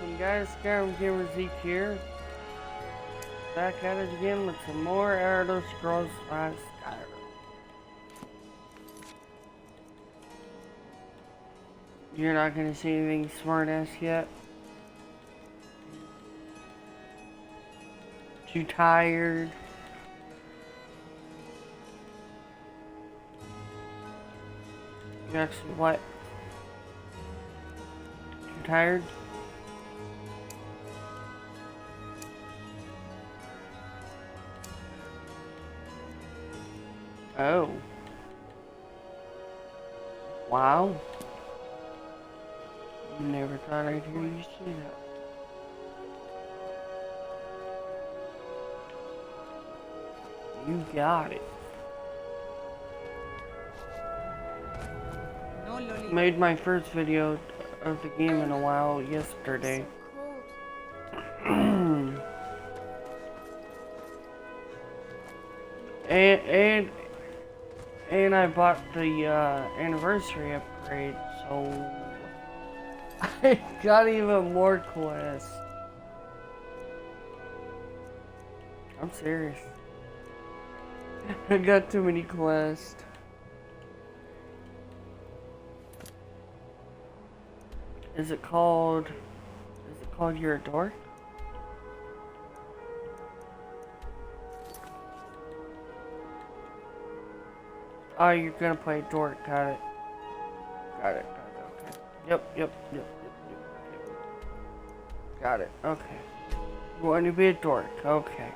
Welcome guys, Skyrim Gamer Zeke here. Back at it again with some more Elder Scrolls V Skyrim. You're not gonna see anything smart ass yet? Too tired? You actually what? Too tired? Oh. Wow. Never thought I'd hear you say that. You got it. Made my first video of the game in a while yesterday. And I bought the anniversary upgrade, so I got even more quests. I'm serious. I got too many quests. Is it called You're a Dork? Oh, you're gonna play dork, got it. Got it, okay. Yep. Got it, okay. You want to be a dork, okay.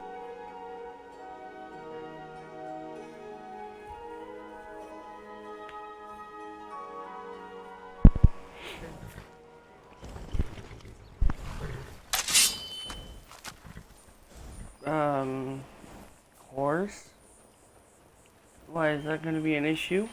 Horse? Why, is that gonna be an issue?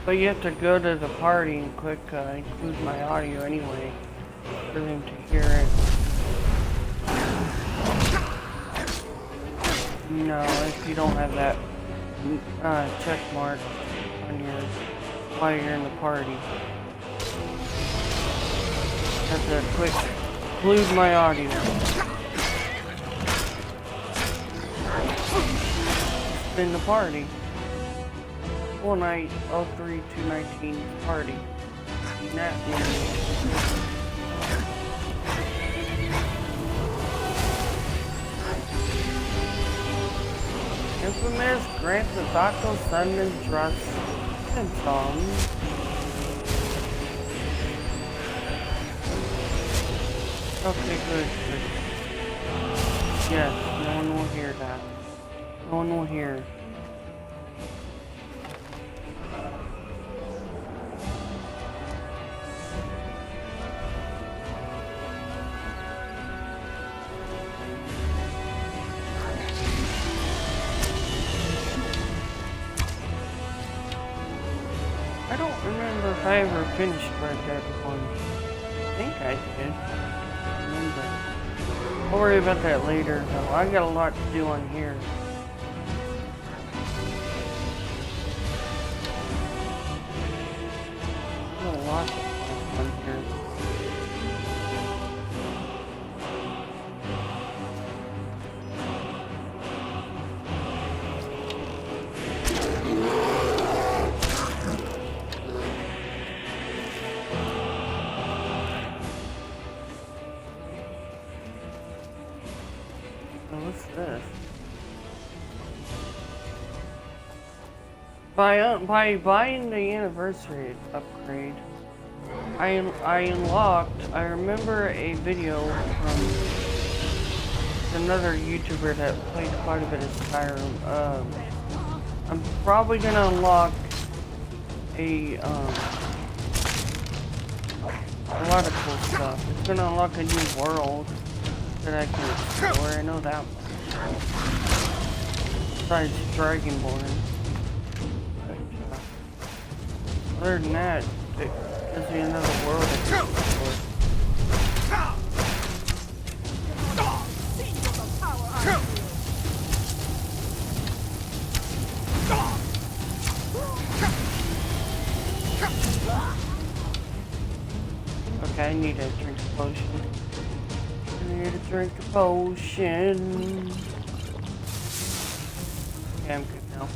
But you have to go to the party and click include my audio anyway for them to hear it. No, if you don't have that check mark on your while you're in the party. Have to click include my audio. In the party. Full night 03-219 party. That Infamous Grand Theft Auto Sun and Trust and song. Okay, good. Yes, no one will hear that. No one will hear. I don't remember if I ever finished Red Dead 1. I think I did. I remember. I'll worry about that later, though. I got a lot to do on here. Got a lot to do on here. What's this? By buying the anniversary upgrade, I unlocked. I remember a video from another YouTuber that played quite a bit of Skyrim. I'm probably gonna unlock a lot of cool stuff. It's gonna unlock a new world that I can explore. I know that much. Besides Dragonborn. But, other than that, it gives me another world I can explore. Okay, I need to drink a potion. I need to drink a potion. Okay, I'm good now.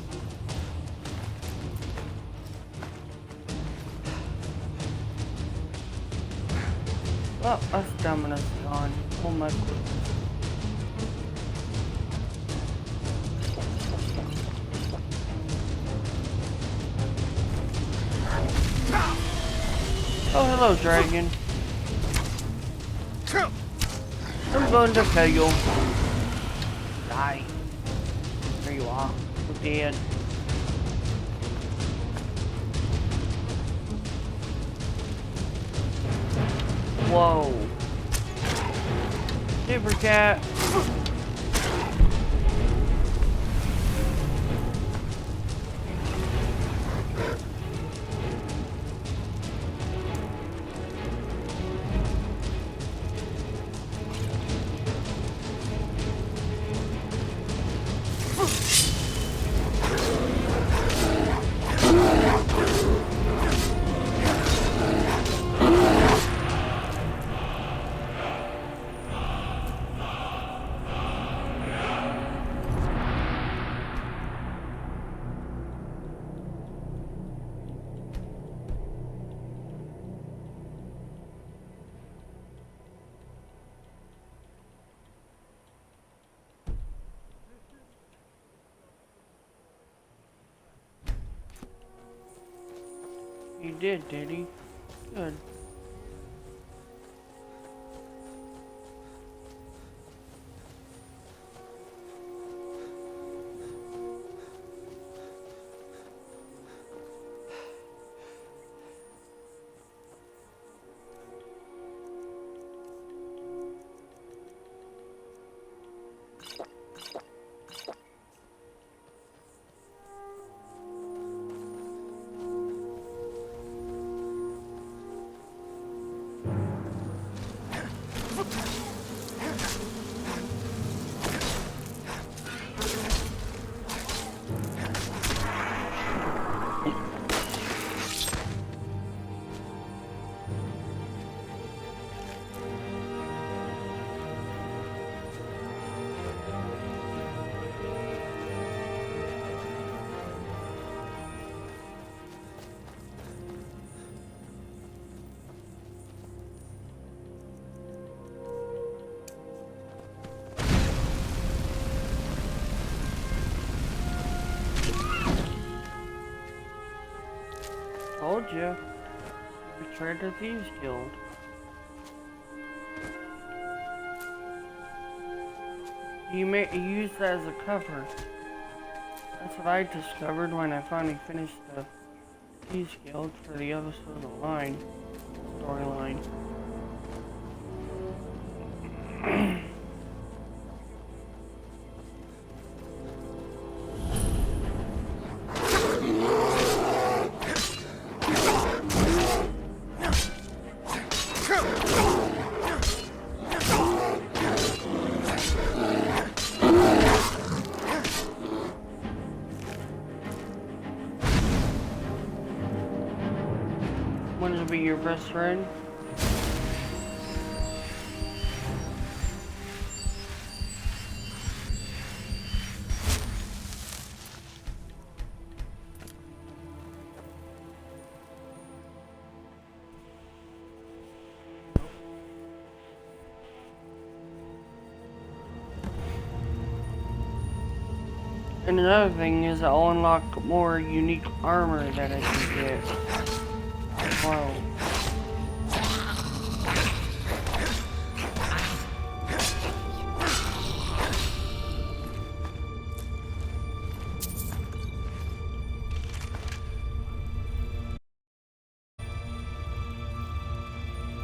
Well, our stamina's gone. Oh my goodness. Oh, hello, dragon. I'm going to kill you. Die. There you are. You're dead. Whoa. Super cat. He did he? Good. Told you. Betrayed the Thieves Guild. You may use that as a cover. That's what I discovered when I finally finished the Thieves Guild for the other side of the line. Storyline. Want to be your best friend? And another thing is I'll unlock more unique armor that I can get. Wow.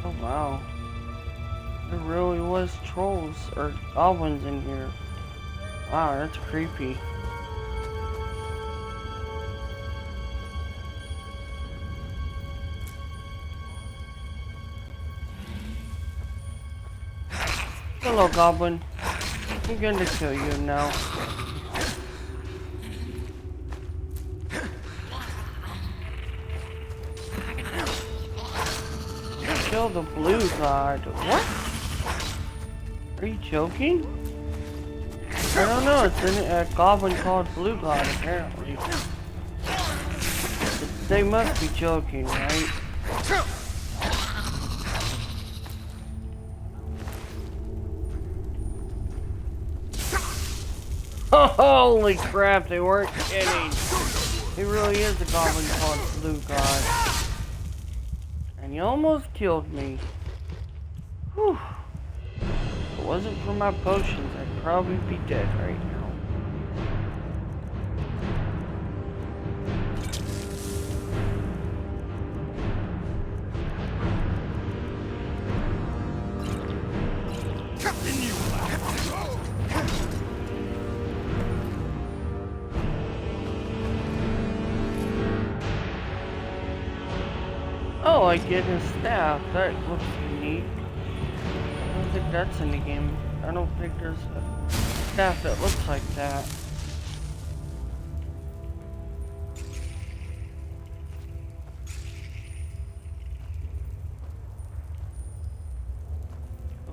Oh wow. There really was trolls or goblins in here. Wow, that's creepy. Hello, Goblin. I'm going to kill you now. kill the blue god. What? Are you joking? I don't know, it's a goblin called Blue God, apparently. They must be joking, right? Holy crap, they weren't kidding. He really is a goblin called Blue God. And he almost killed me. Whew. If it wasn't for my potions, I'd probably be dead right now. Oh, I get his staff. That looks unique. I don't think that's in the game. I don't think there's a staff that looks like that.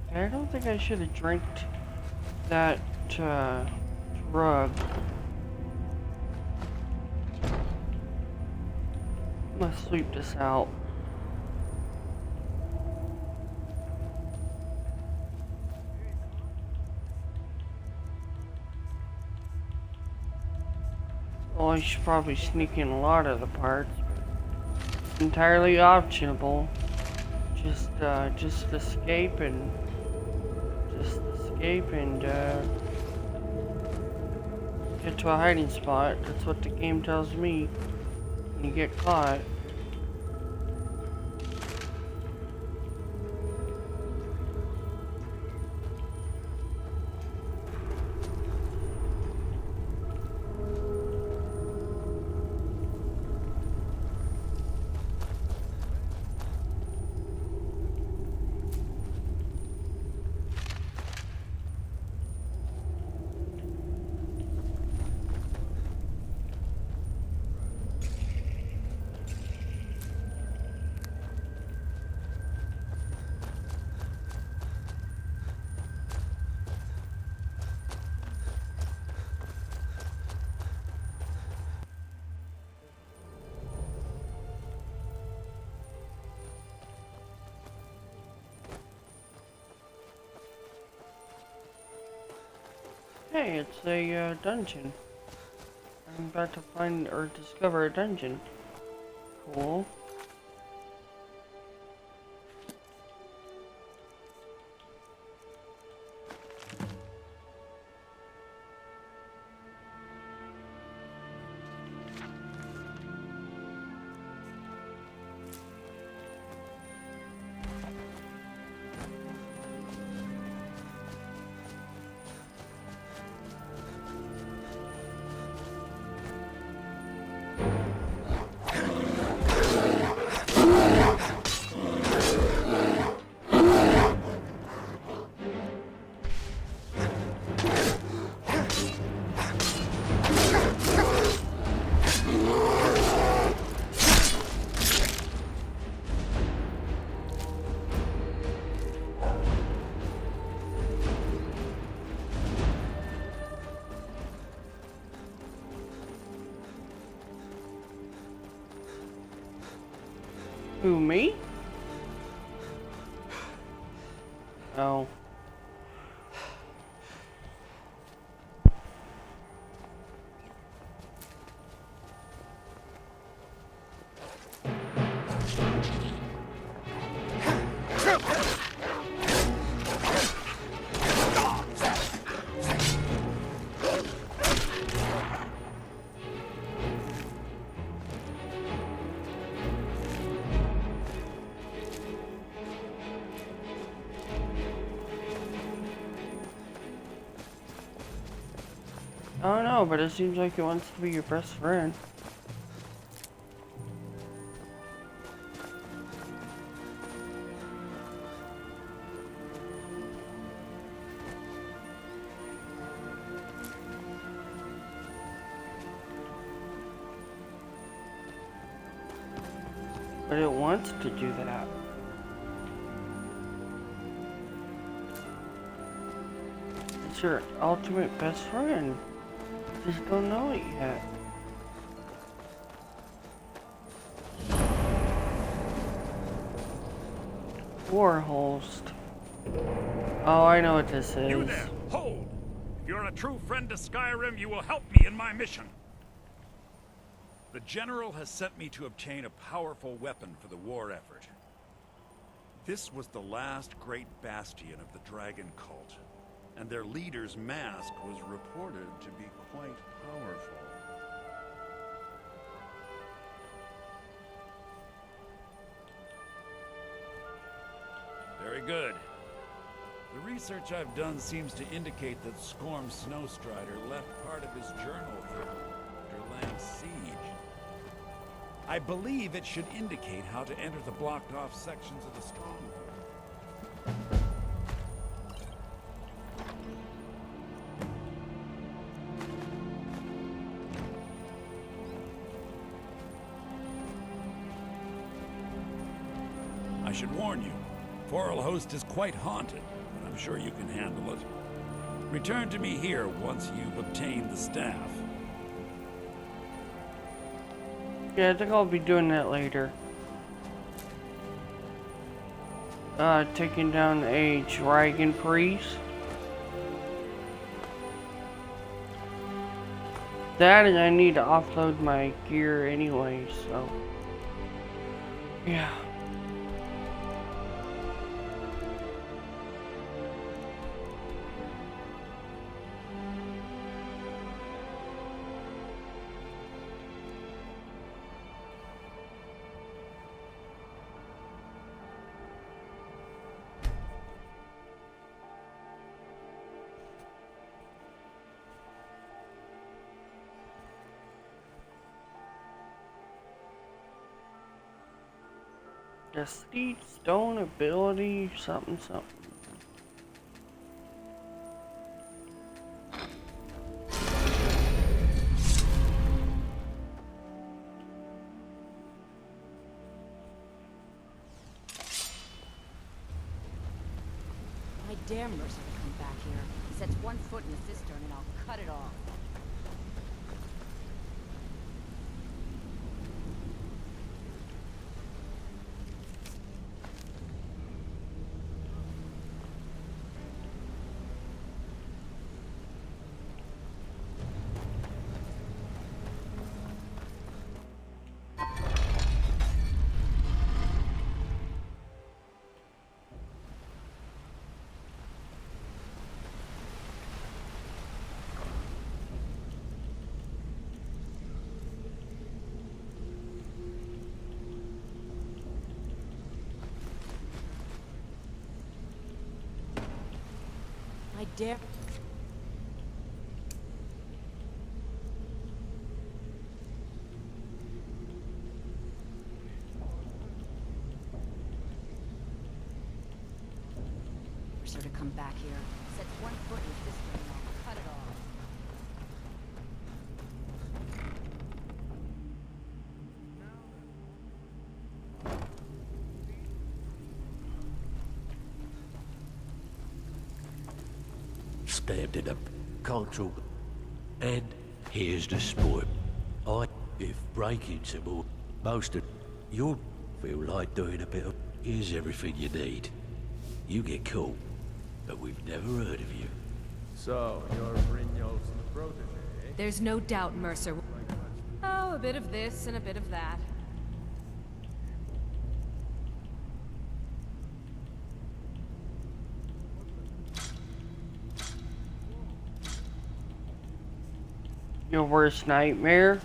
Okay, I don't think I should have drank that drug. I'm gonna sleep this out. Well, I should probably sneak in a lot of the parts, but it's entirely optionable. Just escape and get to a hiding spot. That's what the game tells me when you get caught. Hey, it's a dungeon. I'm about to find or discover a dungeon. Cool. Who, me? Oh. I don't know, but it seems like it wants to be your best friend. But it wants to do that. your ultimate best friend. Just don't know it yet. Warholst. Oh, I know what this is. You there, hold! If you're a true friend to Skyrim, you will help me in my mission. The General has sent me to obtain a powerful weapon for the war effort. This was the last great bastion of the Dragon Cult, and their leader's mask was reported to be quite powerful. Very good. The research I've done seems to indicate that Skorm Snowstrider left part of his journal here after Lang's siege. I believe it should indicate how to enter the blocked-off sections of the stronghold. I should warn you, Forelhost is quite haunted, but I'm sure you can handle it. Return to me here once you've obtained the staff. Yeah, I think I'll be doing that later. Taking down a dragon priest. That and I need to offload my gear anyway, so yeah. The Steed Stone ability, something. I dare Mercer to come back here. He sets one foot in the cistern and I'll cut it off. I dare... Mercer to come back here. Sets one foot in the cistern and I'll cut it off. Stabbed it up, control, and here's the sport. If breaking some more, most of you'll feel like doing a bit of. Here's everything you need. You get caught, but we've never heard of you. So, you're Brynjolf's protege, eh? There's no doubt, Mercer. Oh, a bit of this and a bit of that. Your worst nightmare?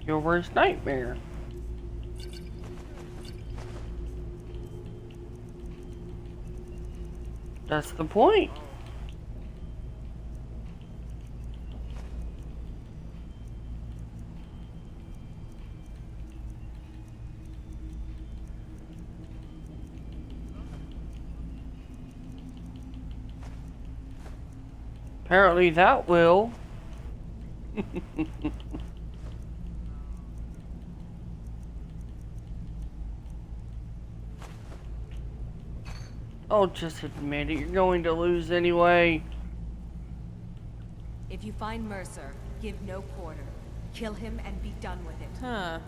Your worst nightmare? That's the point. Apparently that will. Oh, just admit it. You're going to lose anyway. If you find Mercer, give no quarter. Kill him and be done with it. Huh.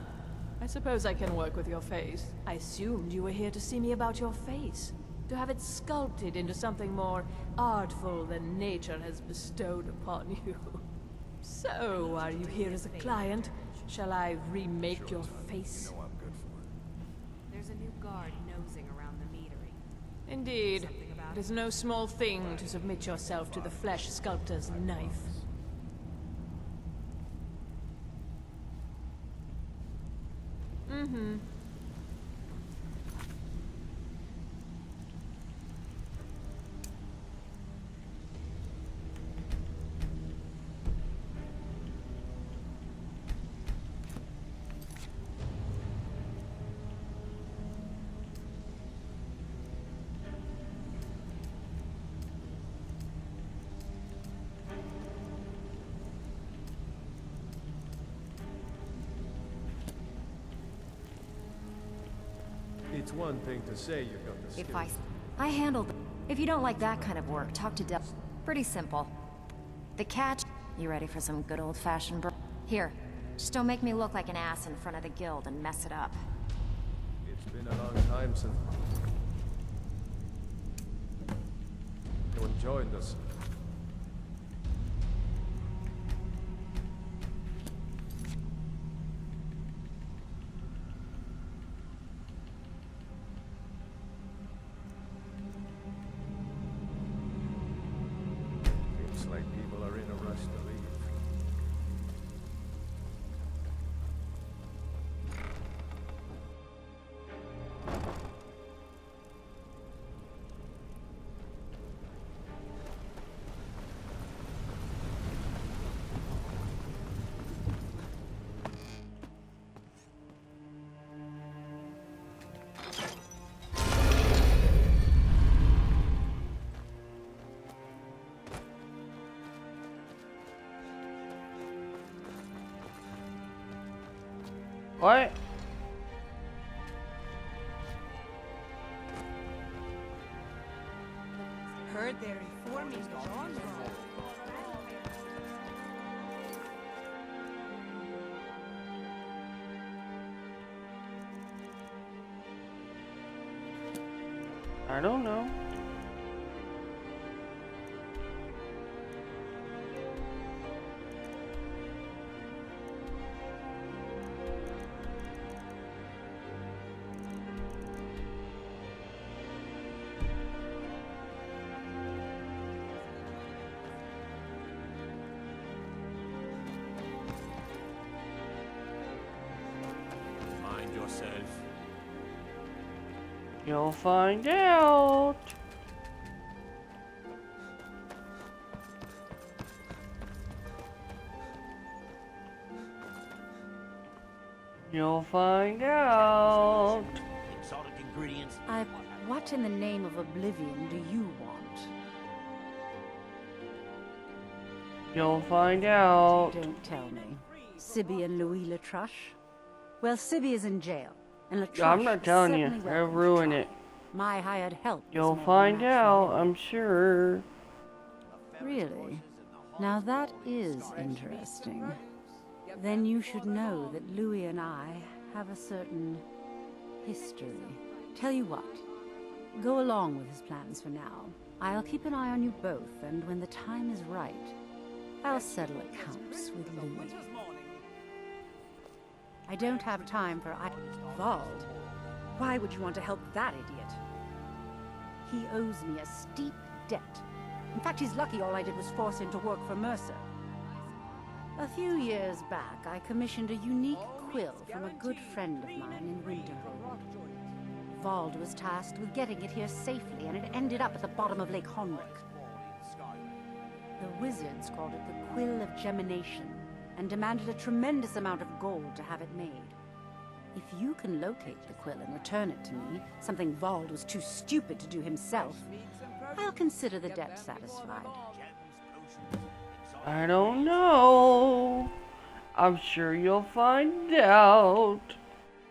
I suppose I can work with your face. I assumed you were here to see me about your face. To have it sculpted into something more artful than nature has bestowed upon you. So, are you here as a client? Shall I remake your face? There's a new guard nosing around the metering. Indeed. It is no small thing to submit yourself to the flesh sculptor's knife. Mm-hmm. It's one thing to say you got the skill. If I handle them. If you don't like that kind of work, talk to Del. Pretty simple. The catch. You ready for some good old-fashioned Here. Just don't make me look like an ass in front of the guild and mess it up. It's been a long time since anyone joined us. Seems like people are in a rush to leave. What? Heard they're informing the genre. I don't know. Mind yourself. You'll find out. You'll find out. Exotic ingredients. What in the name of oblivion do you want? You'll find out. Don't tell me. Sibby and Louis Latruche? Well, Sibby is in jail, and Latruche I'm not is telling you. certainly I'll welcome to ruin trial. it. My hired help is You'll more find than match out, for him. I'm sure. Really? Now that is interesting. Then you should know that Louis and I have a certain history. Tell you what, go along with his plans for now. I'll keep an eye on you both, and when the time is right, I'll settle accounts with Louis. I don't have time for Vald. Why would you want to help that idiot? He owes me a steep debt. In fact, he's lucky all I did was force him to work for Mercer. A few years back, I commissioned a unique quill from a good friend of mine in Winterhold. Vald was tasked with getting it here safely, and it ended up at the bottom of Lake Honrick. The wizards called it the Quill of Gemination, and demanded a tremendous amount of gold to have it made. If you can locate the quill and return it to me, something Vald was too stupid to do himself, I'll consider the debt satisfied. I don't know. I'm sure you'll find out.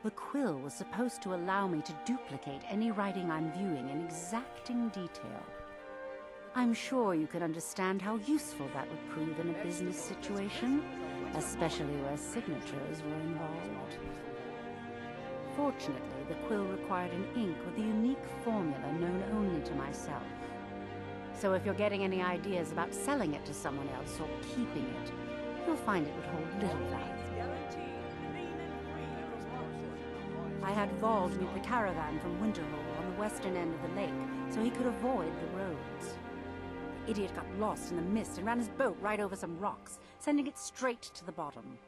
The quill was supposed to allow me to duplicate any writing I'm viewing in exacting detail. I'm sure you can understand how useful that would prove in a business situation, especially where signatures were involved. Fortunately, the quill required an ink with a unique formula known only to myself. So if you're getting any ideas about selling it to someone else or keeping it, you'll find it would hold little value. I had Vald meet the caravan from Winterhold on the western end of the lake, so he could avoid the roads. The idiot got lost in the mist and ran his boat right over some rocks, sending it straight to the bottom.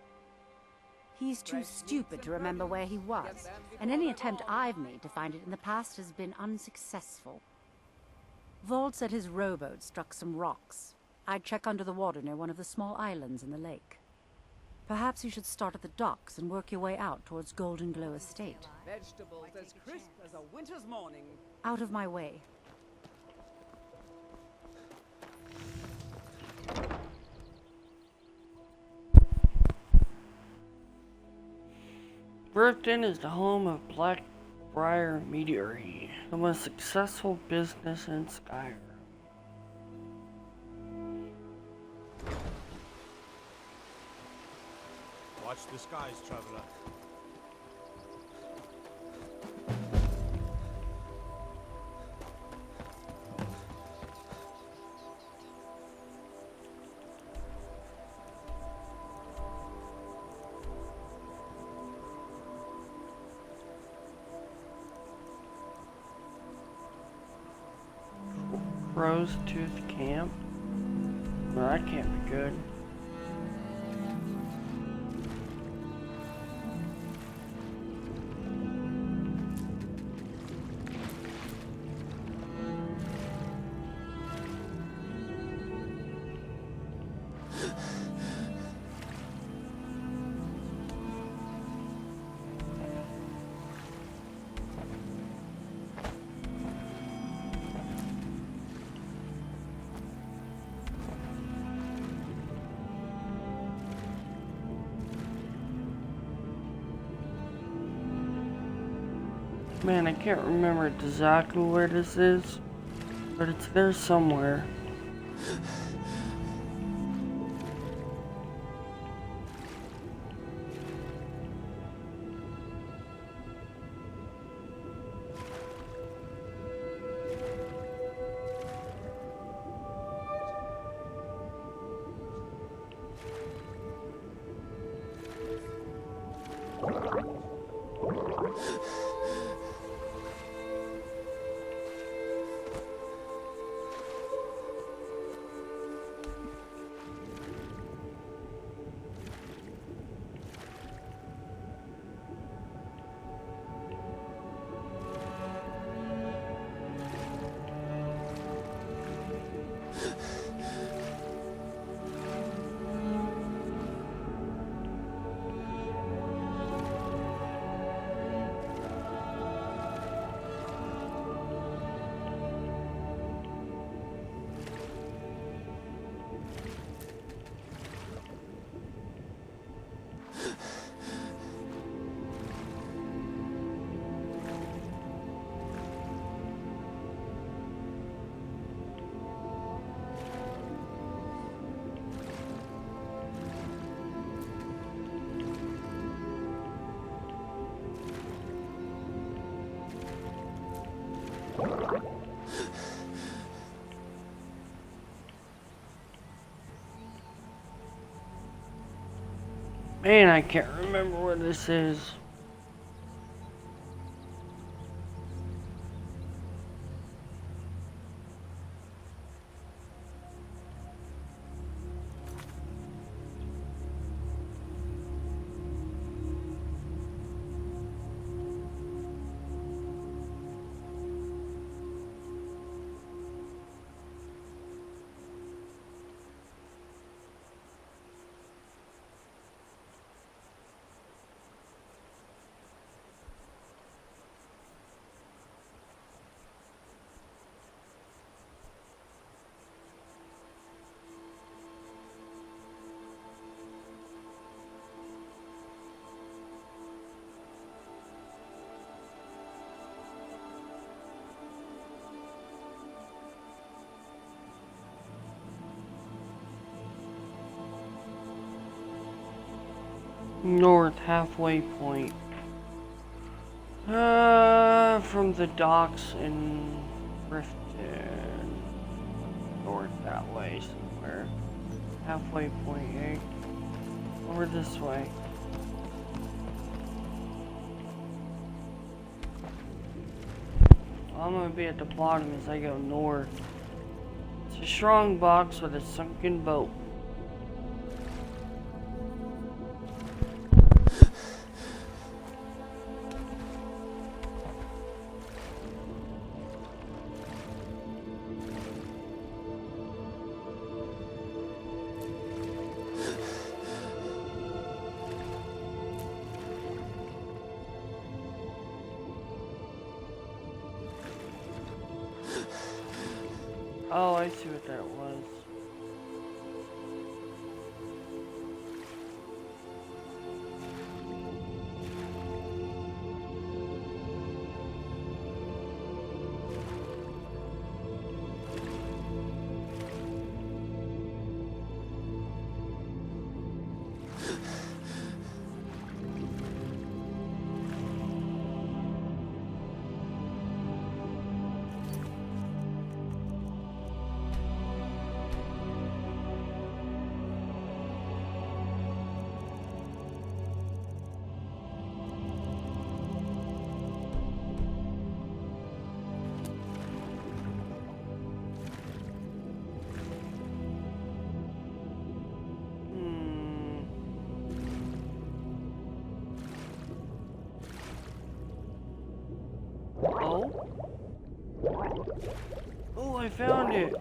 He's too stupid to remember where he was, and any attempt I've made to find it in the past has been unsuccessful. Vald said his rowboat struck some rocks. I'd check under the water near one of the small islands in the lake. Perhaps you should start at the docks and work your way out towards Golden Glow Estate. Vegetables as crisp as a winter's morning. Out of my way. Brookton is the home of Blackbriar Meadery, the most successful business in Skyrim. Watch the skies, traveler. Rose Tooth Camp? No, that can't be good. Man, I can't remember exactly where this is, but it's there somewhere. Man, I can't remember where this is. North halfway point. From the docks in Riften. North that way somewhere. Halfway point, eh? Over this way. I'm gonna be at the bottom as I go north. It's a strong box with a sunken boat. Oh, I see what that was. Oh? Oh, I found it!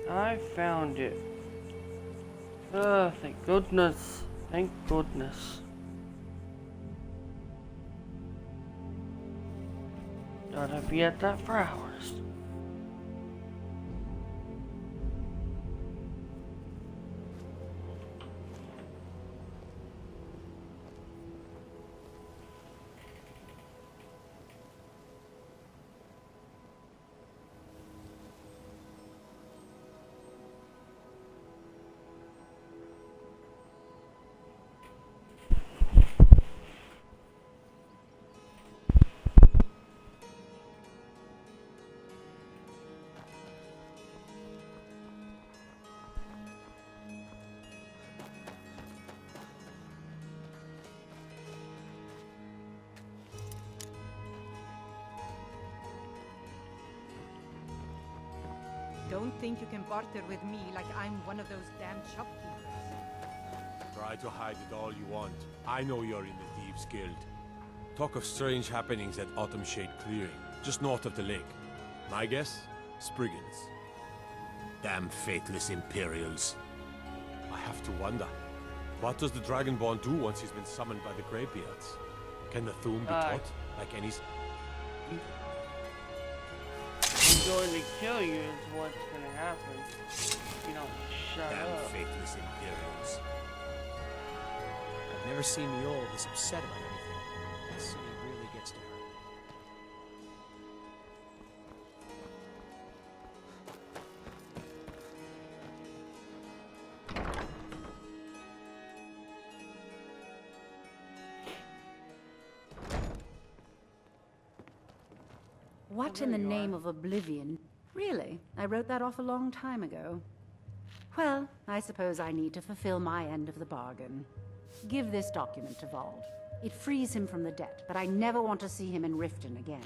I found it. Thank goodness. Thank goodness. Gotta be at that for hours. Don't think you can barter with me like I'm one of those damn shopkeepers. Try to hide it all you want. I know you're in the Thieves' Guild. Talk of strange happenings at Autumn Shade Clearing, just north of the lake. My guess? Spriggans. Damn faithless Imperials. I have to wonder, what does the Dragonborn do once he's been summoned by the Greybeards? Can the Thum be taught, like any... I'm going to kill you is what's gonna happen. You don't shut Damn up. faithless Imperials. I've never seen Mule this upset about anything. This city really gets to her. What in the name of oblivion? Really? I wrote that off a long time ago. Well, I suppose I need to fulfill my end of the bargain. Give this document to Vald. It frees him from the debt, but I never want to see him in Riften again.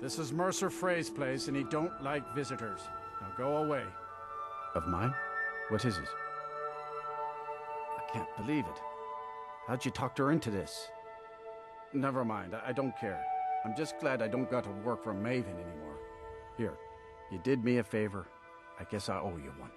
This is Mercer Frey's place, and he don't like visitors. Now go away. Of mine? What is it? I can't believe it. How'd you talk her into this? Never mind, I don't care. I'm just glad I don't got to work for Maven anymore. Here, you did me a favor. I guess I owe you one.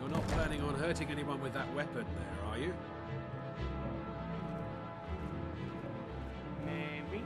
You're not planning on hurting anyone with that weapon there, are you? Maybe.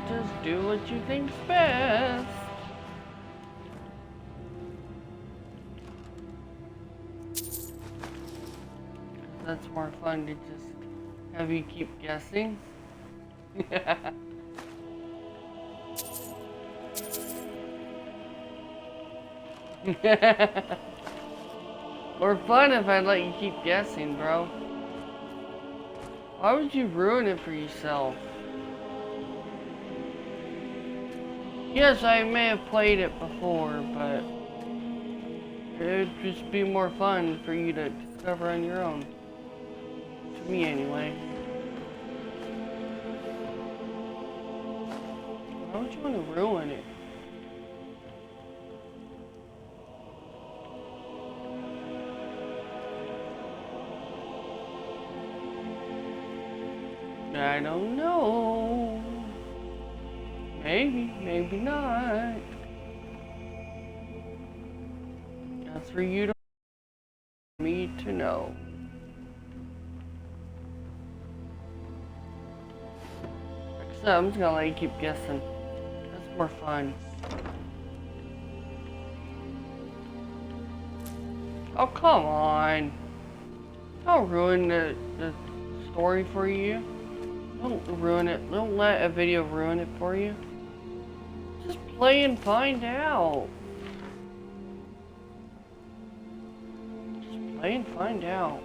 Just do what you think's best. That's more fun to just have you keep guessing. More fun if I let you keep guessing, bro. Why would you ruin it for yourself? Yes, I may have played it before, but it'd just be more fun for you to discover on your own. To me, anyway. Why would you want to ruin it? I don't know. Maybe, maybe not. That's for you to me to know. Except I'm just gonna let you keep guessing. That's more fun. Oh, come on. Don't ruin the story for you. Don't ruin it. Don't let a video ruin it for you. Just play and find out. Just play and find out.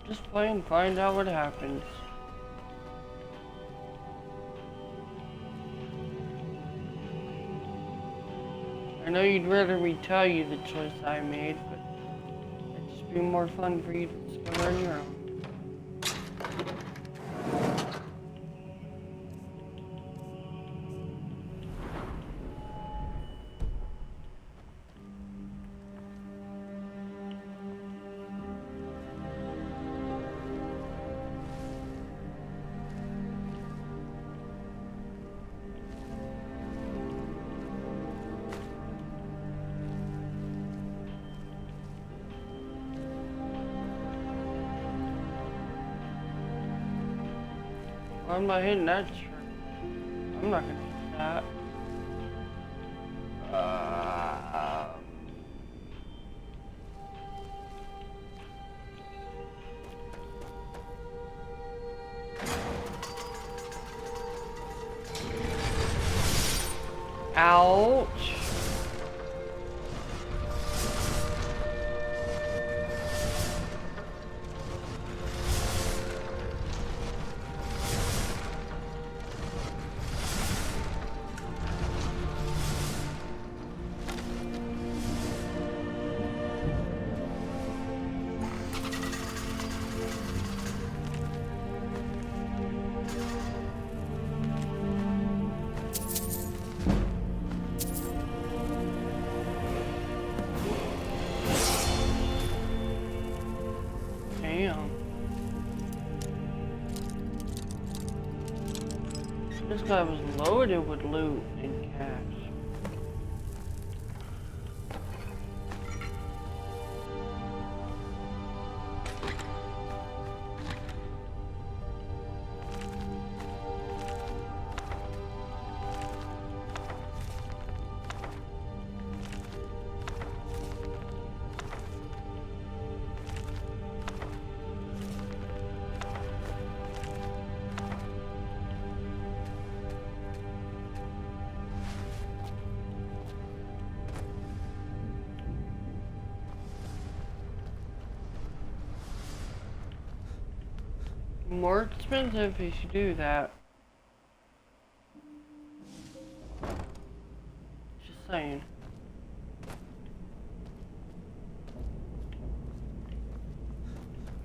Just play and find out what happens. I know you'd rather me tell you the choice I made, but it'd just be more fun for you to discover on your own. I'm not hitting that tree. I'm not gonna hit that. Ouch. Damn. This guy was loaded with loot and cash. More expensive if you do that. Just saying.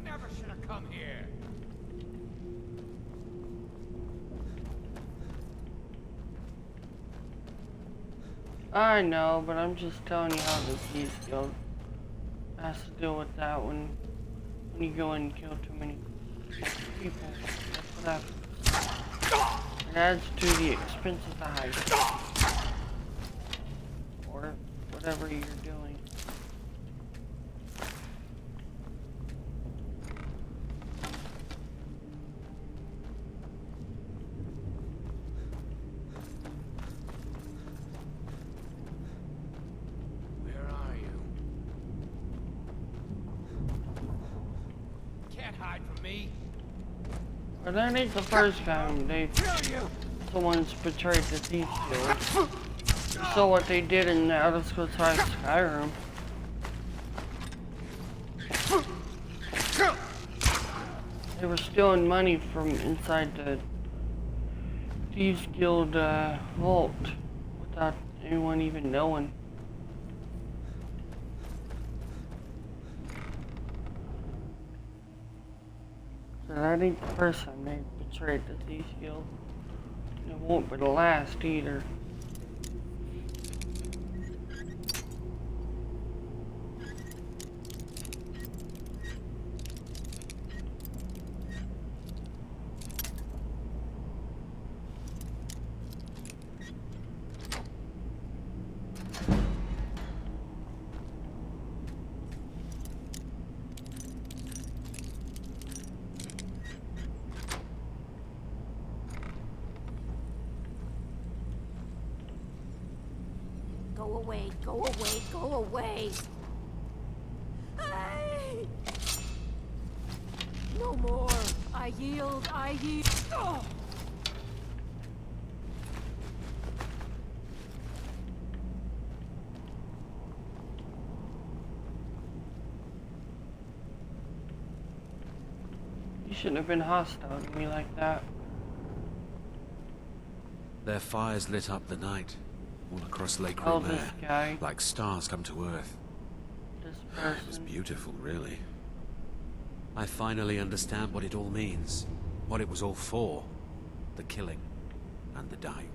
Never should have come here. I know, but I'm just telling you how the Thieves Guild has to deal with that when you go in and kill too many people. That's what happens. It adds to the expense of the heist. Or whatever you're doing. Where are you? Can't hide from me. But that ain't the first time someone's betrayed the Thieves Guild. You saw what they did in the Elder Scrolls V Skyrim. They were stealing money from inside the Thieves Guild vault without anyone even knowing. So that ain't the first time they betrayed the Thieves Guild. It won't be the last either. Go away, go away, go away! Hey! No more! I yield, I yield! Oh! You shouldn't have been hostile to me like that. Their fires lit up the night. all across Lake Oh, Romare, this guy. like stars come to Earth. This It was person. beautiful, really. I finally understand what it all means, what it was all for. The killing and the dying.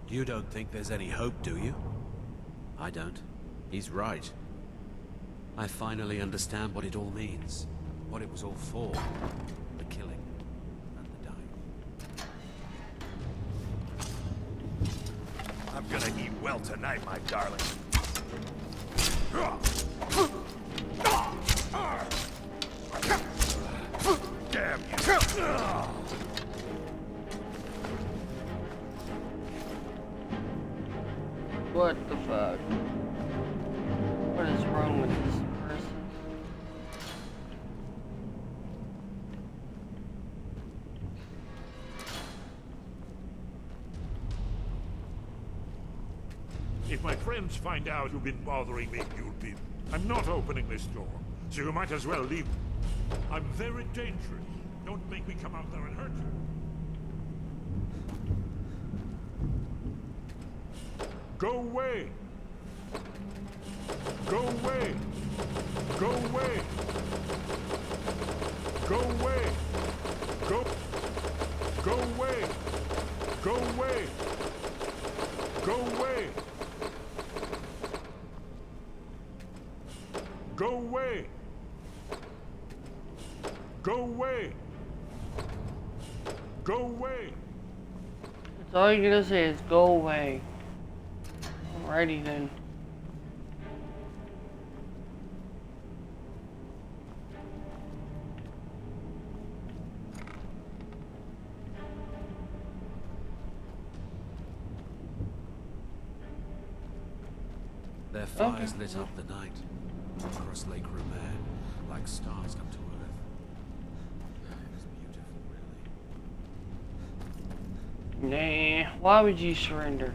You don't think there's any hope, do you? I don't. He's right. I finally understand what it all means, what it was all for. The killing and the dying. I'm gonna eat well tonight, my darling. Damn you. What the fuck? What is wrong with this person? If my friends find out you've been bothering me, you'll be... I'm not opening this door, so you might as well leave. I'm very dangerous. Don't make me come out there and hurt you. Go away! Go away! Go away! Go away! Go... Go away! Go away! Go away! Go away! Go away! Go away! That's all you're gonna say is go away. Alrighty then. Their fires lit up the night, across Lake Romare, like stars come to Earth. It was beautiful, really. Nah, why would you surrender?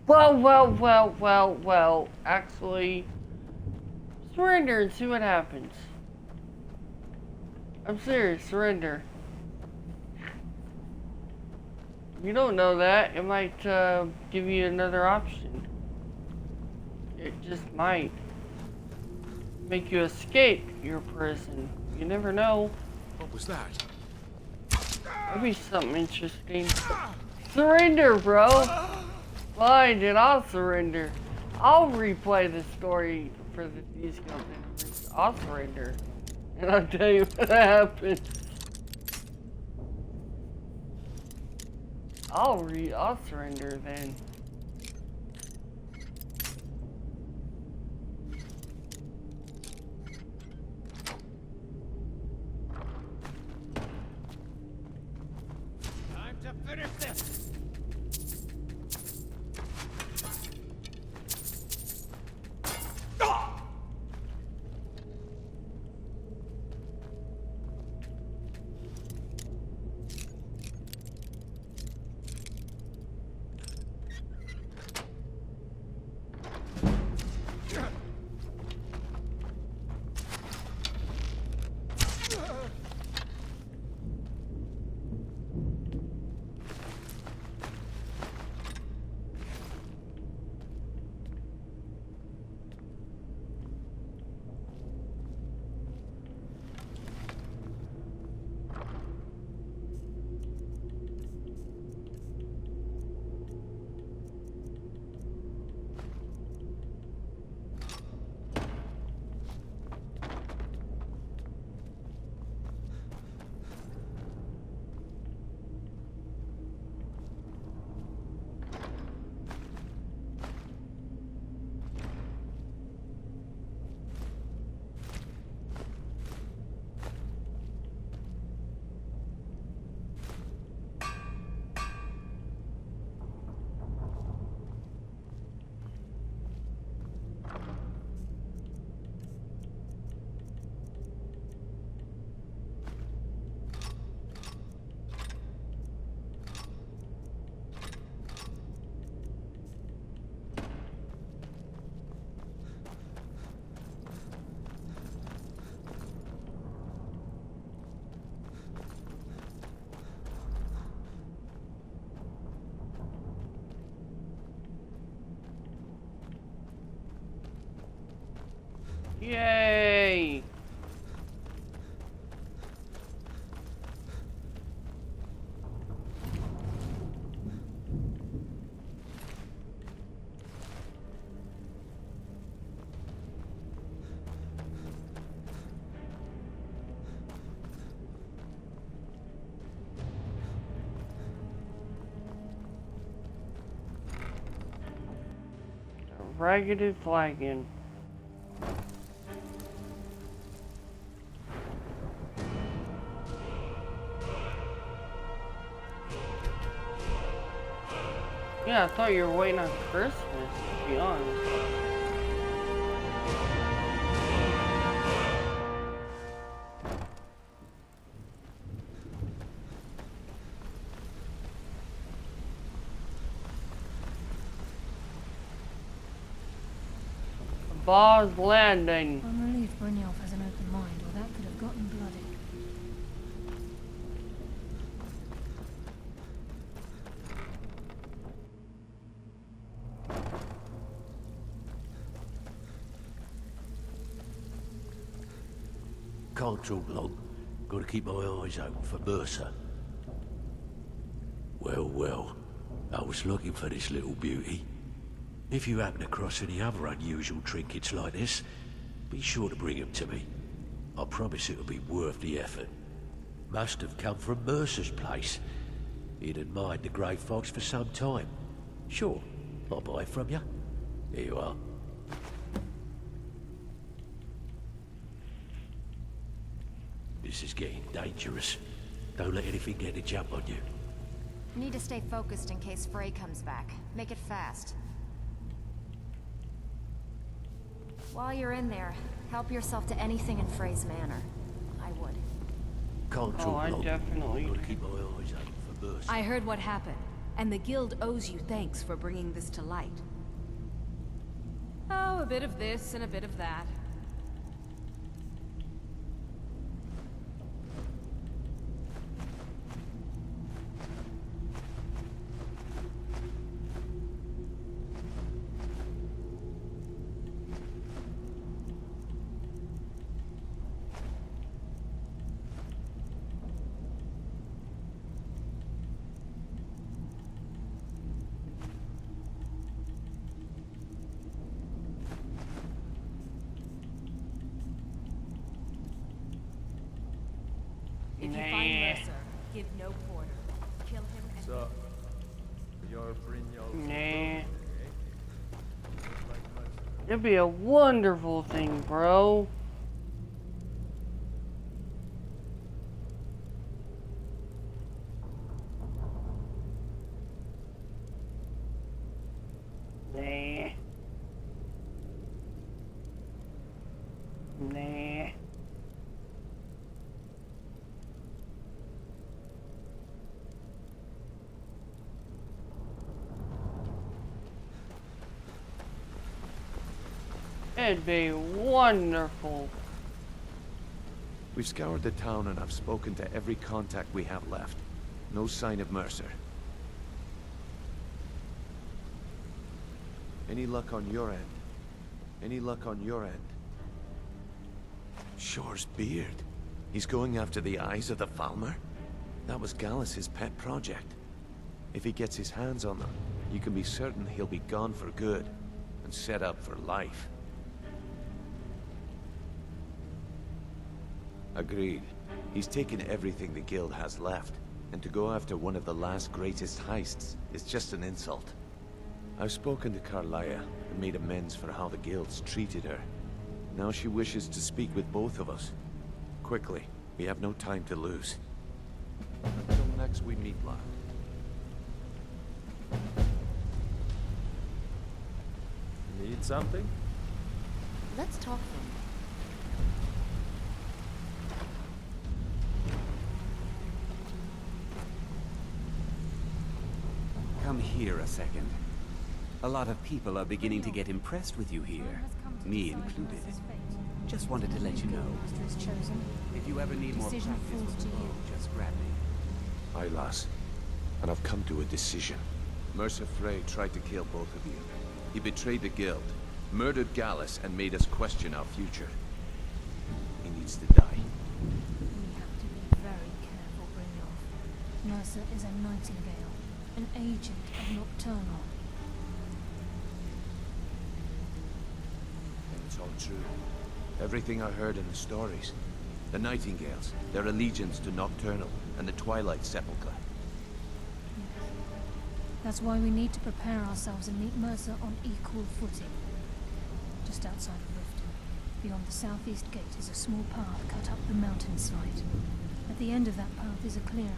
Well, actually, surrender and see what happens. I'm serious, surrender. You don't know that, it might give you another option. It just might. Make you escape your prison. You never know. What was that? That'd be something interesting. Surrender, bro! Fine, then I'll surrender. I'll replay the story for these companies. I'll surrender. And I'll tell you what happened. I'll surrender then. Time to finish this! Yay! Ragged flagon. Yeah, I thought you were waiting on Christmas, to be honest. Boss Landing. I'm relieved Brynjolf has an open mind, or that could have gotten bloody. Can't talk long. Gotta keep my eyes open for Mercer. Well, well. I was looking for this little beauty. If you happen across any other unusual trinkets like this, be sure to bring them to me. I promise it'll be worth the effort. Must have come from Mercer's place. He'd admired the grey fox for some time. Sure, I'll buy it from you. Here you are. This is getting dangerous. Don't let anything get a jump on you. Need to stay focused in case Frey comes back. Make it fast. While you're in there, help yourself to anything in Frey's manor. I would. Can't talk I long. definitely. Gotta keep my eyes open for Mercer. I heard what happened, and the guild owes you thanks for bringing this to light. Oh, a bit of this and a bit of that. If you find Mercer, give no quarter. Kill him and... So, you're Brynjolf. Nah. It'd be a wonderful thing, bro. Nah. Nah. It'd be wonderful. We've scoured the town and I've spoken to every contact we have left. No sign of Mercer. Any luck on your end? Any luck on your end? Shore's beard. He's going after the eyes of the Falmer? That was Gallus's pet project. If he gets his hands on them, you can be certain he'll be gone for good and set up for life. Agreed. He's taken everything the guild has left, and to go after one of the last greatest heists is just an insult. I've spoken to Carlia and made amends for how the guild's treated her. Now she wishes to speak with both of us. Quickly, we have no time to lose. Until next we meet, lad. Need something? Let's talk for a minute. Come here a second. A lot of people are beginning to get impressed with you here, me included. Just wanted to let you know. If you ever need more practice with the bow, just grab me. Aye, lass. And I've come to a decision. Mercer Frey tried to kill both of you. He betrayed the guild. Murdered Gallus and made us question our future. He needs to die. We have to be very careful, Brynjolf. Mercer is a nightingale, an agent of Nocturnal. It's all true. Everything I heard in the stories. The Nightingales, their allegiance to Nocturnal, and the Twilight Sepulchre. Yes. That's why we need to prepare ourselves and meet Mercer on equal footing. Just outside of Riften, beyond the southeast gate, is a small path cut up the mountainside. At the end of that path is a clearing,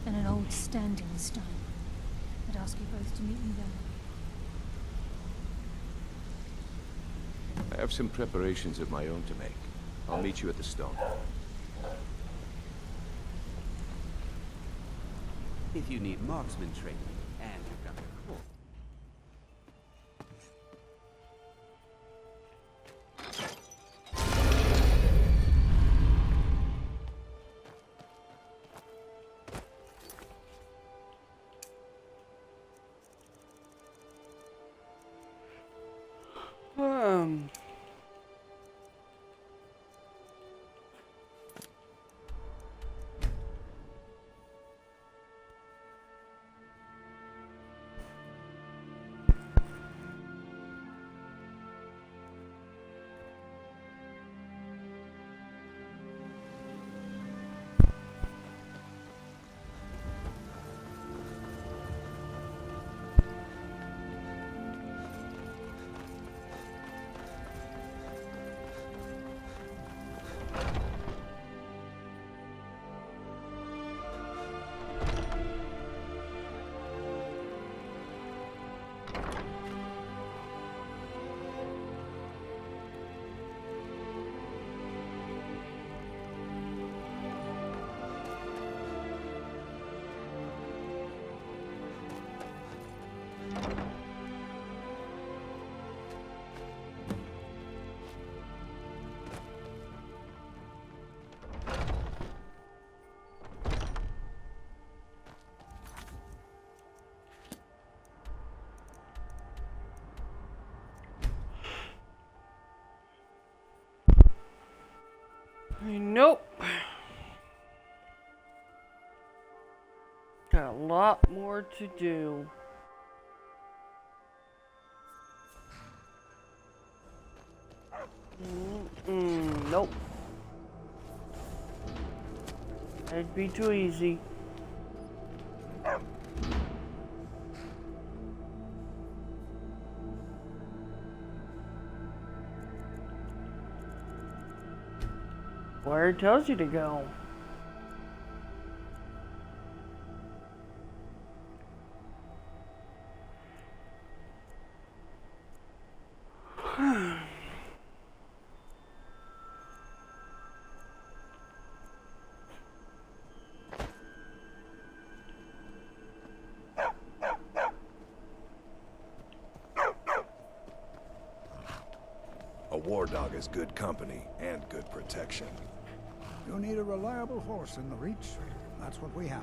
and an old standing stone. I'd ask you both to meet me there. I have some preparations of my own to make. I'll meet you at the stone. If you need marksman training, and you've got the cool. Nope. Got a lot more to do. Nope. That'd be too easy. Where it tells you to go. A war dog is good company and good protection. You need a reliable horse in the Reach. That's what we have.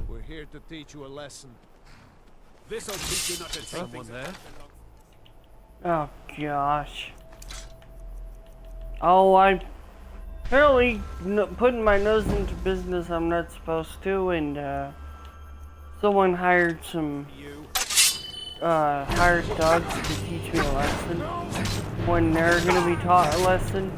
We're here to teach you a lesson. This'll teach you not to take Someone things there? Oh gosh. Oh, I'm apparently putting my nose into business I'm not supposed to, and someone hired some hired dogs to teach me a lesson when they're gonna be taught a lesson.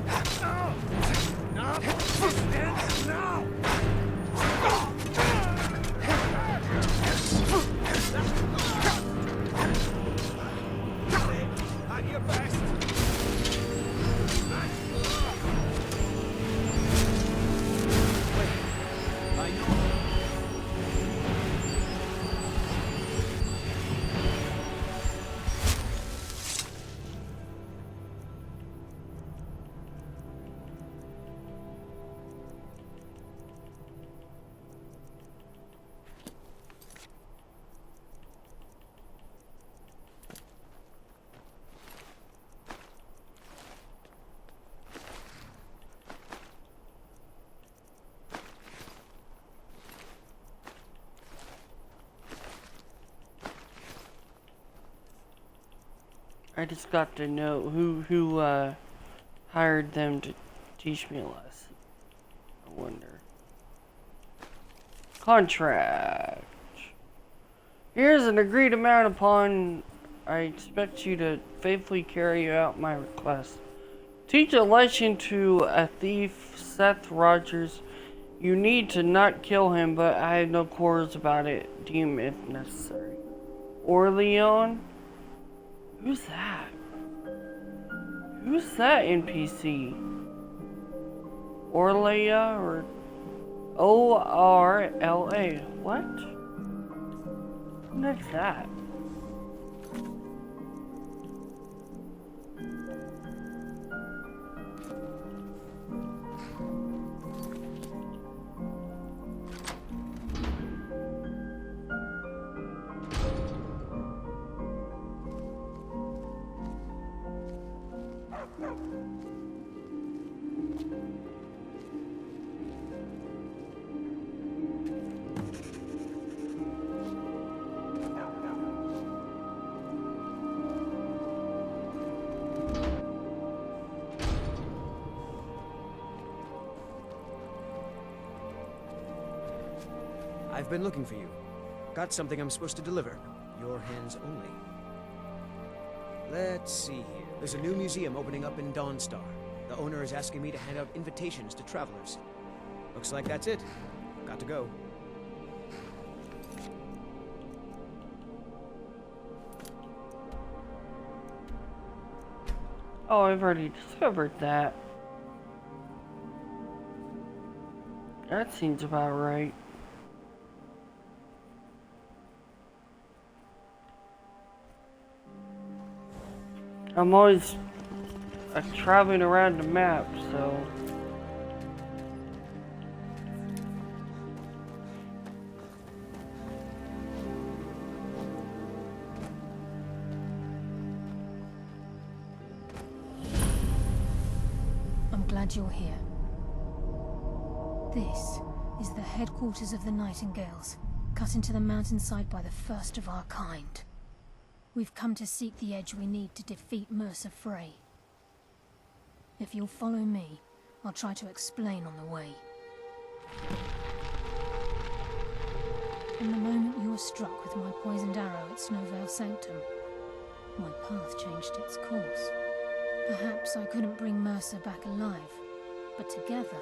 I just got to know who hired them to teach me a lesson. I wonder. Contract. Here's an agreed amount upon I expect you to faithfully carry out my request. Teach a lesson to a thief, Seth Rogers. You need to not kill him, but I have no quarrels about it. Deem if necessary. Orleon? Who's that? Who's that NPC? Orlea or O-R-L-A? What? What's that? I've been looking for you. Got something I'm supposed to deliver. Your hands only. Let's see here. There's a new museum opening up in Dawnstar. The owner is asking me to hand out invitations to travelers. Looks like that's it. Got to go. Oh, I've already discovered that. That seems about right. I'm always traveling around the map, so... I'm glad you're here. This is the headquarters of the Nightingales, cut into the mountainside by the first of our kind. We've come to seek the edge we need to defeat Mercer Frey. If you'll follow me, I'll try to explain on the way. From the moment you were struck with my poisoned arrow at Snowvale Sanctum, my path changed its course. Perhaps I couldn't bring Mercer back alive, but together,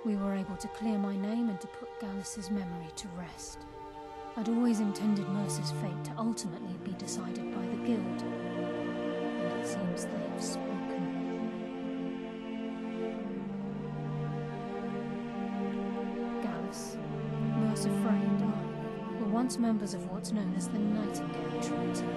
we were able to clear my name and to put Gallus's memory to rest. I'd always intended Mercer's fate to ultimately be decided by the Guild, and it seems they have spoken. Gallus, Mercer Frey and I were once members of what's known as the Nightingale Trinity.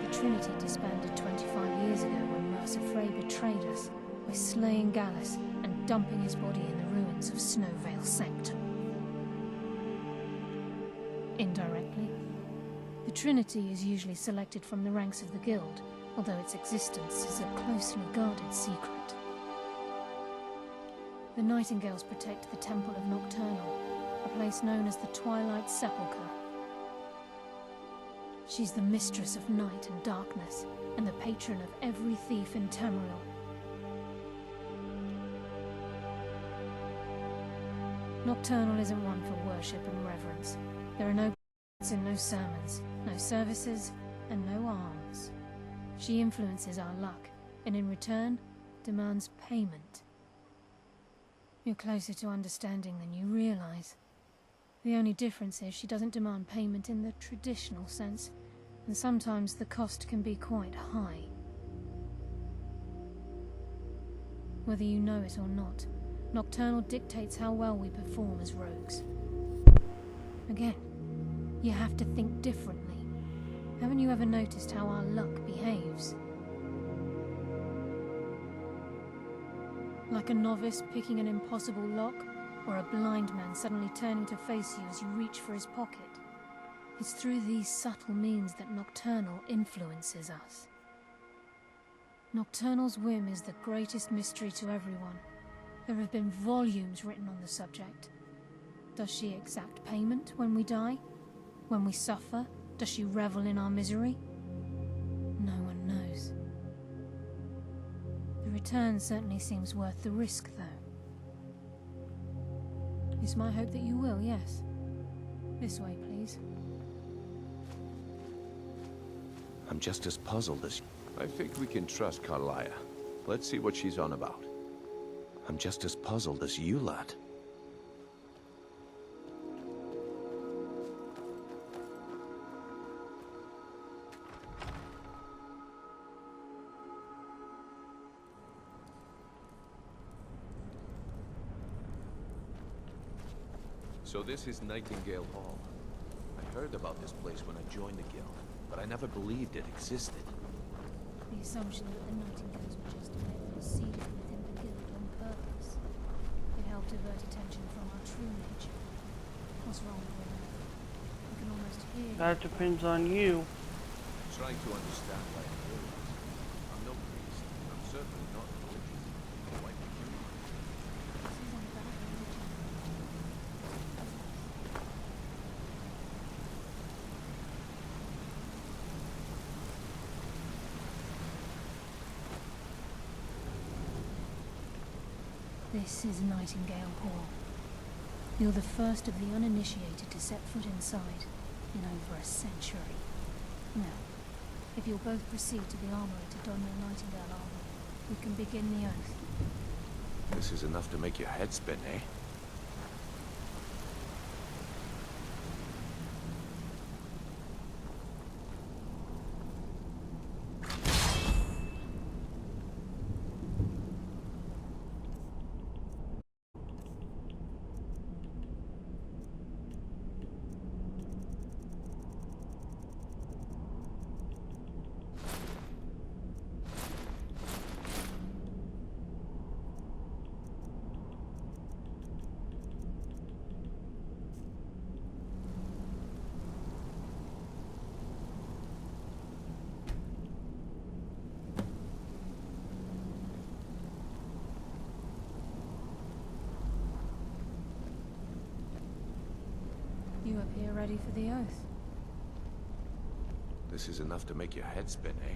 The Trinity disbanded 25 years ago when Mercer Frey betrayed us by slaying Gallus and dumping his body in the ruins of Snowvale Sanctum. Indirectly, the Trinity is usually selected from the ranks of the Guild, although its existence is a closely guarded secret. The Nightingales protect the Temple of Nocturnal, a place known as the Twilight Sepulchre. She's the mistress of night and darkness, and the patron of every thief in Tamriel. Nocturnal isn't one for worship and reverence. There are no prayers and no sermons, no services, and no alms. She influences our luck, and in return, demands payment. You're closer to understanding than you realize. The only difference is she doesn't demand payment in the traditional sense, and sometimes the cost can be quite high. Whether you know it or not, Nocturnal dictates how well we perform as rogues. Again, you have to think differently. Haven't you ever noticed how our luck behaves? Like a novice picking an impossible lock, or a blind man suddenly turning to face you as you reach for his pocket. It's through these subtle means that Nocturnal influences us. Nocturnal's whim is the greatest mystery to everyone. There have been volumes written on the subject. Does she exact payment when we die? When we suffer, does she revel in our misery? No one knows. The return certainly seems worth the risk, though. It's my hope that you will, yes. This way, please. I'm just as puzzled as... I think we can trust Carlia. Let's see what she's on about. I'm just as puzzled as you, lad. So this is Nightingale Hall. I heard about this place when I joined the guild, but I never believed it existed. The assumption that the Nightingales were just men was seeded within the guild on purpose. It helped divert attention from our true nature. What's wrong with it? I can almost hear... That depends on you. Trying to understand why I'm doing this. I'm no priest. I'm certainly not religious. Why would you? This isn't about religion. This is Nightingale Hall. You're the first of the uninitiated to set foot inside in over a century. Now, if you'll both proceed to the armory to don your Nightingale armor, we can begin the oath. This is enough to make your head spin, eh? You appear ready for the oath. This is enough to make your head spin, eh?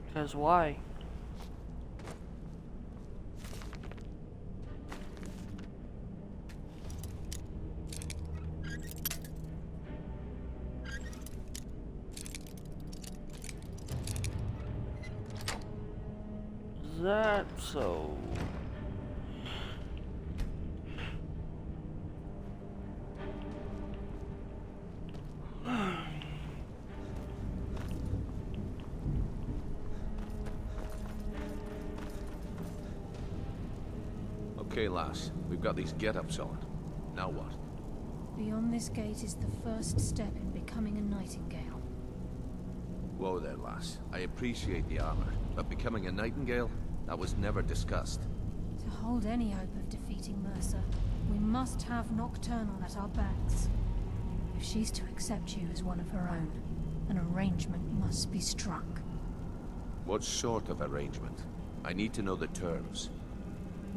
Because why? Is that so? Okay, lass. We've got these get-ups on. Now what? Beyond this gate is the first step in becoming a Nightingale. Whoa there, lass. I appreciate the armor, but becoming a Nightingale? That was never discussed. To hold any hope of defeating Mercer, we must have Nocturnal at our backs. If she's to accept you as one of her own, an arrangement must be struck. What sort of arrangement? I need to know the terms.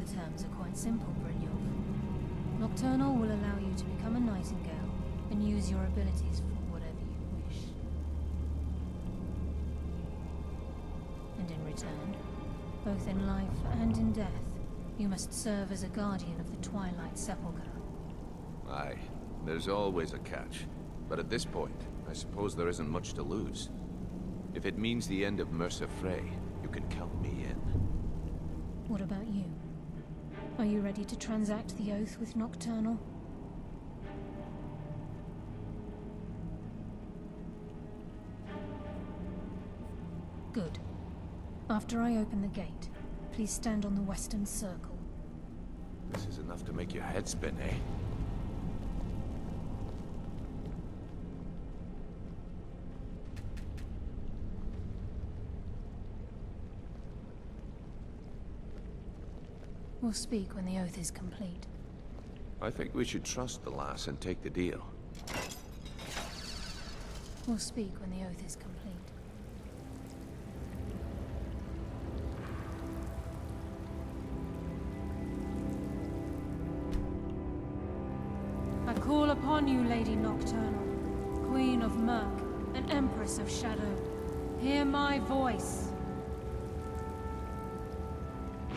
The terms are quite simple, Brynjolf. Nocturnal will allow you to become a Nightingale and use your abilities for whatever you wish. And in return, both in life and in death, you must serve as a guardian of the Twilight Sepulchre. Aye, there's always a catch. But at this point, I suppose there isn't much to lose. If it means the end of Mercer Frey, you can count me in. What about you? Are you ready to transact the oath with Nocturnal? Good. After I open the gate, please stand on the western circle. This is enough to make your head spin, eh? We'll speak when the oath is complete. I think we should trust the lass and take the deal. We'll speak when the oath is complete. I call upon you, Lady Nocturnal, Queen of Murk, and Empress of Shadow. Hear my voice.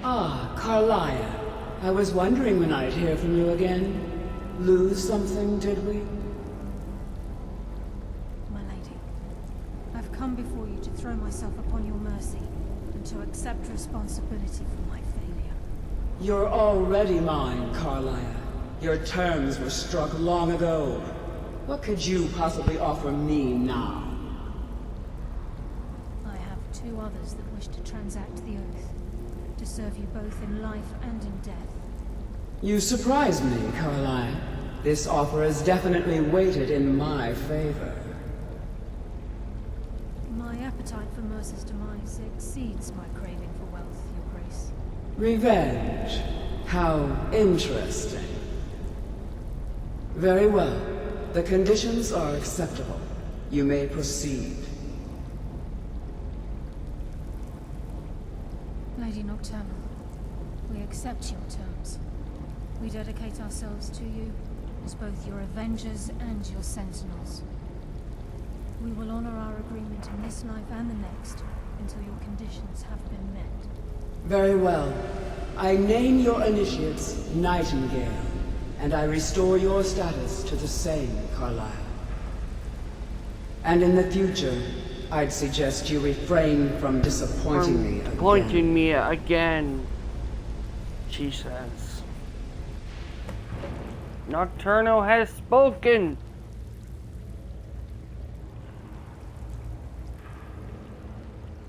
Ah, Carlia. I was wondering when I'd hear from you again. Lose something, did we? My lady, I've come before you to throw myself upon your mercy, and to accept responsibility for my failure. You're already mine, Carlia. Your terms were struck long ago. What could you possibly offer me now? I have two others that wish to transact the oath, to serve you both in life and in death. You surprise me, Carlia. This offer is definitely weighted in my favor. My appetite for Mercer's demise exceeds my craving for wealth, Your Grace. Revenge. How interesting. Very well. The conditions are acceptable. You may proceed. Lady Nocturnal, we accept your terms. We dedicate ourselves to you as both your avengers and your sentinels. We will honor our agreement in this life and the next until your conditions have been met. Very well. I name your initiates Nightingale, and I restore your status to the same, Carlisle. And in the future, I'd suggest you refrain from disappointing me again. Disappointing me again, she says. Nocturnal has spoken!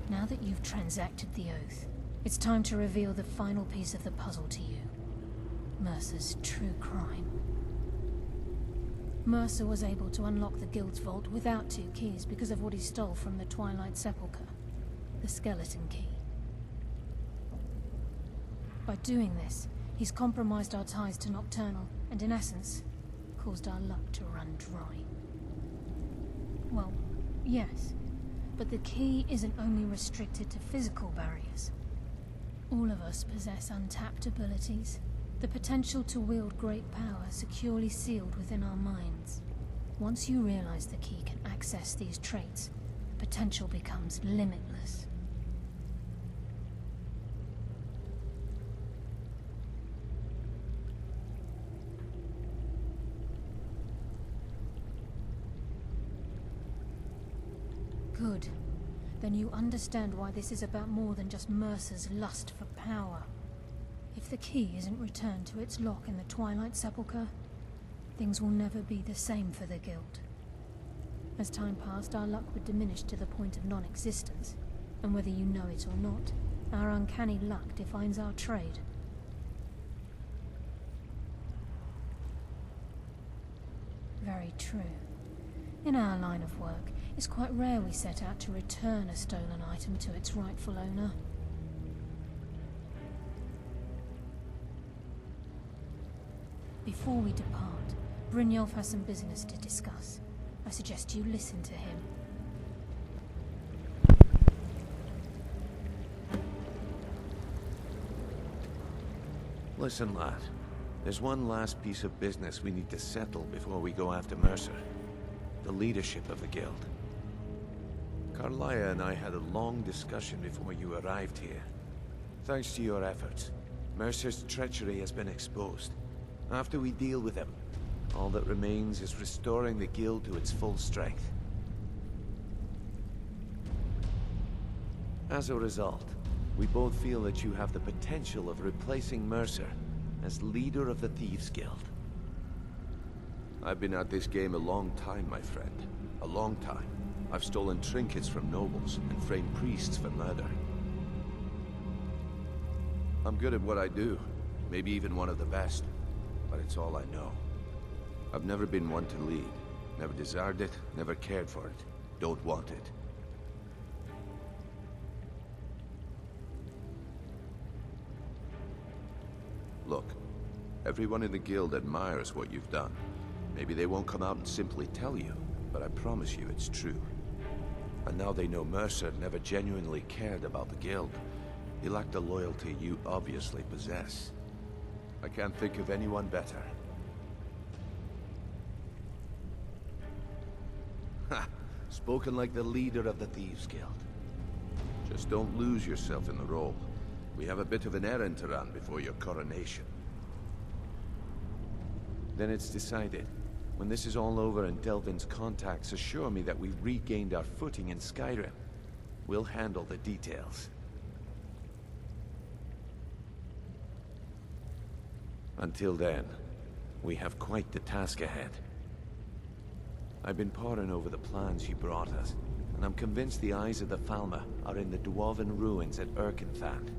Now that you've transacted the oath, it's time to reveal the final piece of the puzzle to you. Mercer's true crime. Mercer was able to unlock the Guild's vault without 2 keys because of what he stole from the Twilight Sepulchre, the skeleton key. By doing this, he's compromised our ties to Nocturnal, and in essence, caused our luck to run dry. Well, yes, but the key isn't only restricted to physical barriers. All of us possess untapped abilities, the potential to wield great power securely sealed within our minds. Once you realize the key can access these traits, the potential becomes limitless. Good. Then you understand why this is about more than just Mercer's lust for power. If the key isn't returned to its lock in the Twilight Sepulchre, things will never be the same for the Guild. As time passed, our luck would diminish to the point of non-existence, and whether you know it or not, our uncanny luck defines our trade. Very true. In our line of work, it's quite rare we set out to return a stolen item to its rightful owner. Before we depart, Brynjolf has some business to discuss. I suggest you listen to him. Listen, lad. There's one last piece of business we need to settle before we go after Mercer. The leadership of the Guild. Carlia and I had a long discussion before you arrived here. Thanks to your efforts, Mercer's treachery has been exposed. After we deal with him, all that remains is restoring the Guild to its full strength. As a result, we both feel that you have the potential of replacing Mercer as leader of the Thieves' Guild. I've been at this game a long time, my friend. A long time. I've stolen trinkets from nobles and framed priests for murder. I'm good at what I do. Maybe even one of the best. But it's all I know. I've never been one to lead. Never desired it, never cared for it. Don't want it. Look, everyone in the Guild admires what you've done. Maybe they won't come out and simply tell you, but I promise you it's true. And now they know Mercer never genuinely cared about the Guild. He lacked the loyalty you obviously possess. I can't think of anyone better. Ha! Spoken like the leader of the Thieves Guild. Just don't lose yourself in the role. We have a bit of an errand to run before your coronation. Then it's decided. When this is all over and Delvin's contacts assure me that we've regained our footing in Skyrim, we'll handle the details. Until then, we have quite the task ahead. I've been poring over the plans you brought us, and I'm convinced the eyes of the Falmer are in the Dwarven ruins at Erkenthand.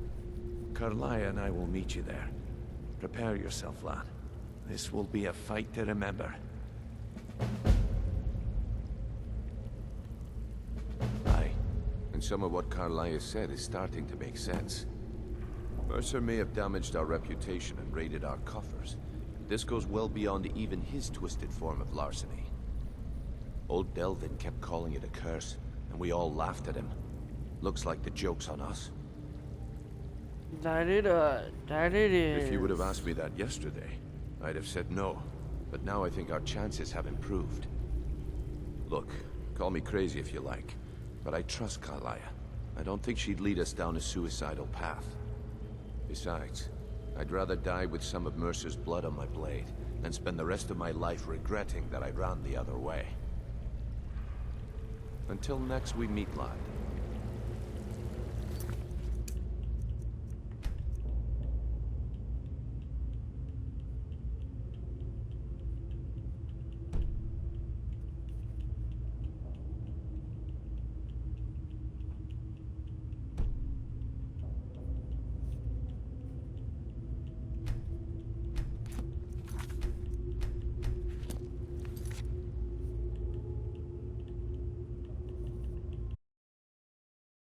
Carlia and I will meet you there. Prepare yourself, lad. This will be a fight to remember. Aye, and some of what Carlia said is starting to make sense. Mercer may have damaged our reputation and raided our coffers. This goes well beyond even his twisted form of larceny. Old Delvin kept calling it a curse, and we all laughed at him. Looks like the joke's on us. That it is. If you would have asked me that yesterday, I'd have said no. But now I think our chances have improved. Look, call me crazy if you like, but I trust Carlia. I don't think she'd lead us down a suicidal path. Besides, I'd rather die with some of Mercer's blood on my blade than spend the rest of my life regretting that I ran the other way. Until next we meet, lad.